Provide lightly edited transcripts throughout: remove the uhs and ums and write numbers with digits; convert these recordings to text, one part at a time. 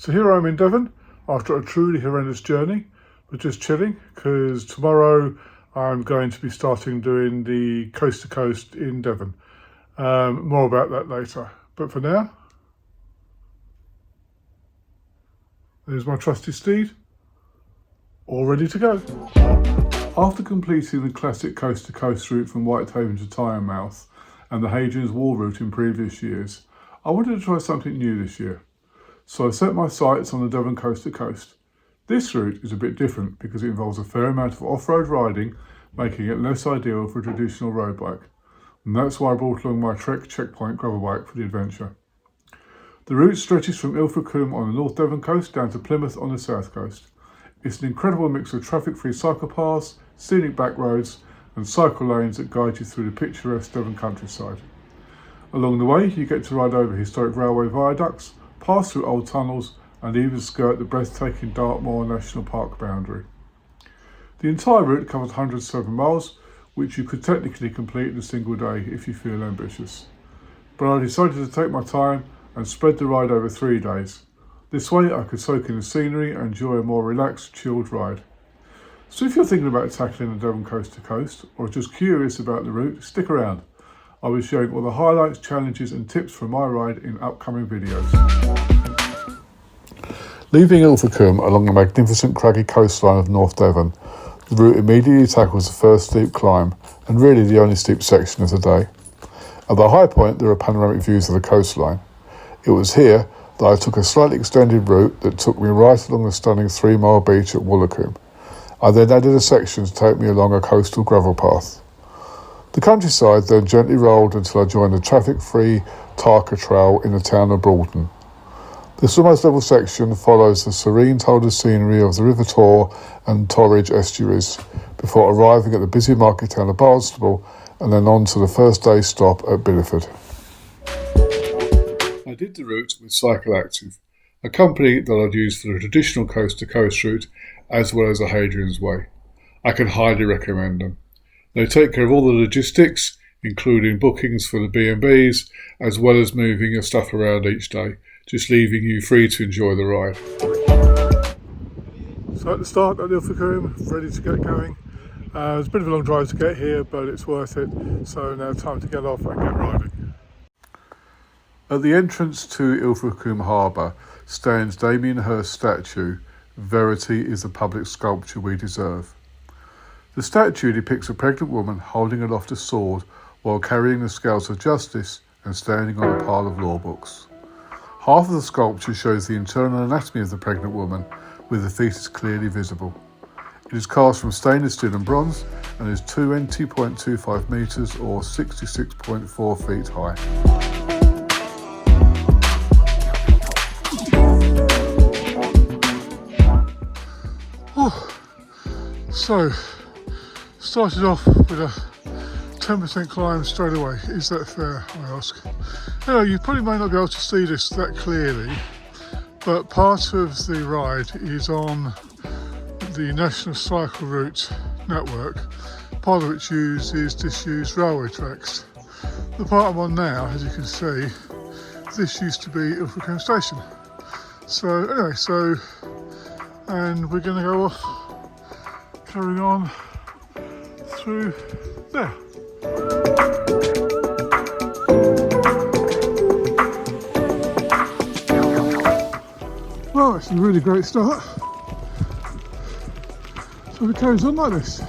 So here I am in Devon after a truly horrendous journey, but just chilling because tomorrow I'm going to be starting doing the coast to coast in Devon. More about that later. But for now, there's my trusty steed, all ready to go. After completing the classic coast to coast route from Whitehaven to Tynemouth and the Hadrian's Wall route in previous years, I wanted to try something new this year. So I set my sights on the Devon coast to coast. This route is a bit different because it involves a fair amount of off-road riding, making it less ideal for a traditional road bike. And that's why I brought along my Trek Checkpoint gravel bike for the adventure. The route stretches from Ilfracombe on the North Devon coast down to Plymouth on the south coast. It's an incredible mix of traffic-free cycle paths, scenic backroads and cycle lanes that guide you through the picturesque Devon countryside. Along the way you get to ride over historic railway viaducts, pass through old tunnels and even skirt the breathtaking Dartmoor National Park boundary. The entire route covers 107 miles, which you could technically complete in a single day if you feel ambitious. But I decided to take my time and spread the ride over 3 days. This way I could soak in the scenery and enjoy a more relaxed, chilled ride. So if you're thinking about tackling the Devon coast to coast or just curious about the route, stick around. I'll be sharing all the highlights, challenges and tips from my ride in upcoming videos. Leaving Ilfracombe along the magnificent craggy coastline of North Devon, the route immediately tackles the first steep climb and really the only steep section of the day. At the high point there are panoramic views of the coastline. It was here that I took a slightly extended route that took me right along the stunning 3-mile beach at Woolacombe. I then added a section to take me along a coastal gravel path. The countryside then gently rolled until I joined the traffic-free Tarka Trail in the town of Braunton. This almost level section follows the serene tidal scenery of the River Taw and Torridge estuaries before arriving at the busy market town of Barnstable and then on to the first day's stop at Bideford. I did the route with Cycle Active, a company that I'd used for the traditional coast-to-coast route as well as the Hadrian's Way. I can highly recommend them. They take care of all the logistics, including bookings for the B&Bs, as well as moving your stuff around each day, just leaving you free to enjoy the ride. So at the start at Ilfracombe, ready to get going. It's a bit of a long drive to get here, but it's worth it. So now time to get off and get riding. At the entrance to Ilfracombe Harbour stands Damien Hirst's statue, "Verity is the public sculpture we deserve." The statue depicts a pregnant woman holding aloft a sword while carrying the scales of justice and standing on a pile of law books. Half of the sculpture shows the internal anatomy of the pregnant woman, with the fetus clearly visible. It is cast from stainless steel and bronze and is 20.25 metres or 66.4 feet high. So, started off with a 10% climb straight away. Is that fair, I ask? You probably may not be able to see this that clearly, but part of the ride is on the National Cycle Route network, part of which is disused railway tracks. The part I'm on now, as you can see, this used to be Ilfracombe Station. So anyway, and we're going to go off, carrying on through there. Well, it's a really great start. So it carries on like this.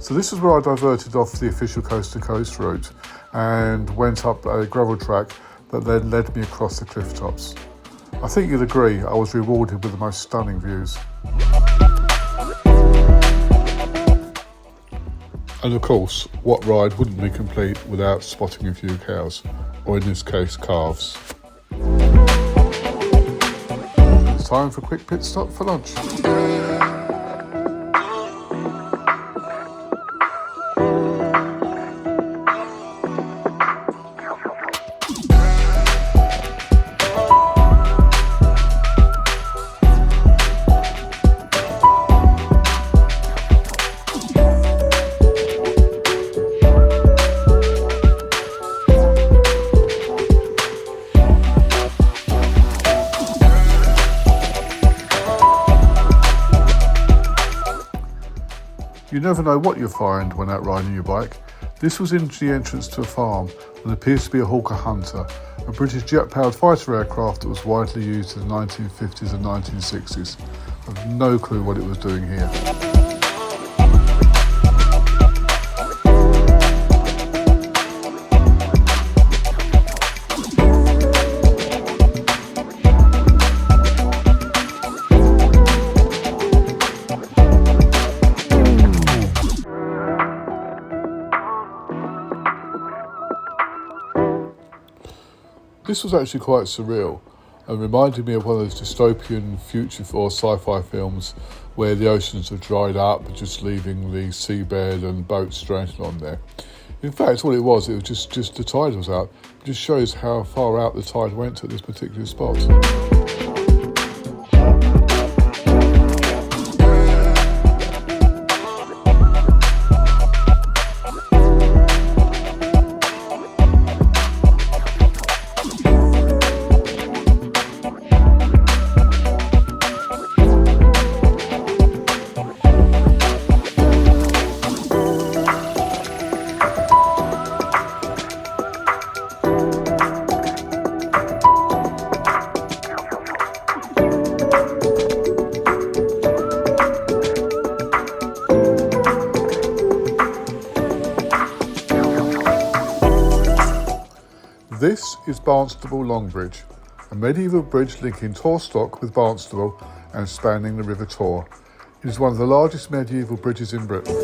So this is where I diverted off the official coast-to-coast route and went up a gravel track that then led me across the cliff tops. I think you'd agree I was rewarded with the most stunning views. And of course, what ride wouldn't be complete without spotting a few cows, or in this case, calves. It's time for a quick pit stop for lunch. You never know what you'll find when out riding your bike. This was into the entrance to a farm and appears to be a Hawker Hunter, a British jet-powered fighter aircraft that was widely used in the 1950s and 1960s. I have no clue what it was doing here. This was actually quite surreal and reminded me of one of those dystopian future or sci-fi films where the oceans have dried up, just leaving the seabed and boats stranded on there. In fact, all it was just the tide was out. It just shows how far out the tide went at this particular spot. This is Barnstable Long Bridge, a medieval bridge linking Tavistock with Barnstable and spanning the River Taw. It is one of the largest medieval bridges in Britain.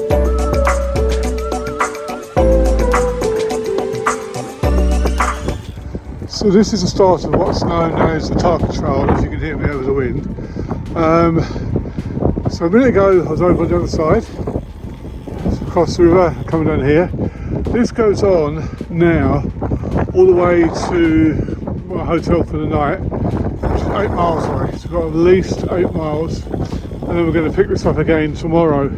So this is the start of what's known now as the Tarka Trail, as you can hear me over the wind. So a minute ago I was over on the other side, across the river, coming down here. This goes on now all the way to my hotel for the night, which is 8 miles away. So we've got at least 8 miles, and then we're going to pick this up again tomorrow.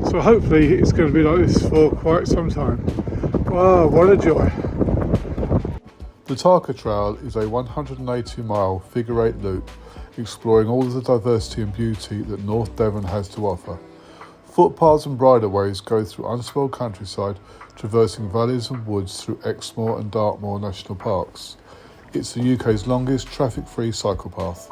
So hopefully it's going to be like this for quite some time. Wow, what a joy. The Tarka Trail is a 180-mile figure-8 loop exploring all of the diversity and beauty that North Devon has to offer. Footpaths and bridleways go through unspoiled countryside, traversing valleys and woods through Exmoor and Dartmoor National Parks. It's the UK's longest traffic-free cycle path.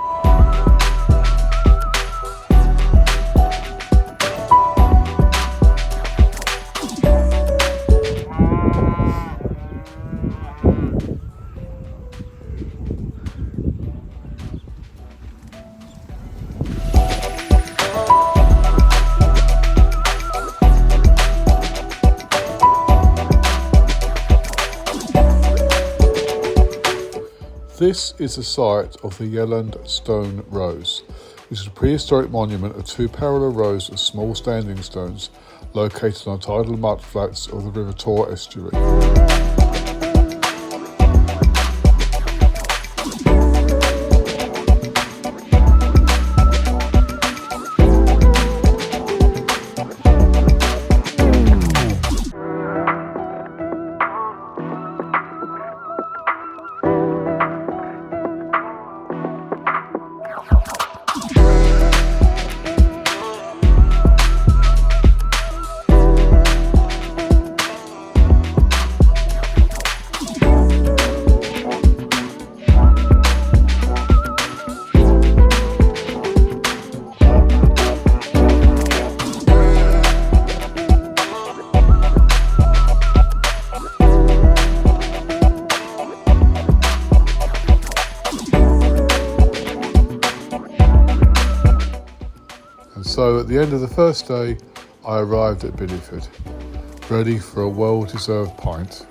This is the site of the Yelland Stone Rose, which is a prehistoric monument of 2 parallel rows of small standing stones located on tidal mudflats of the River Taw estuary. So at the end of the first day, I arrived at Bideford, ready for a well-deserved pint.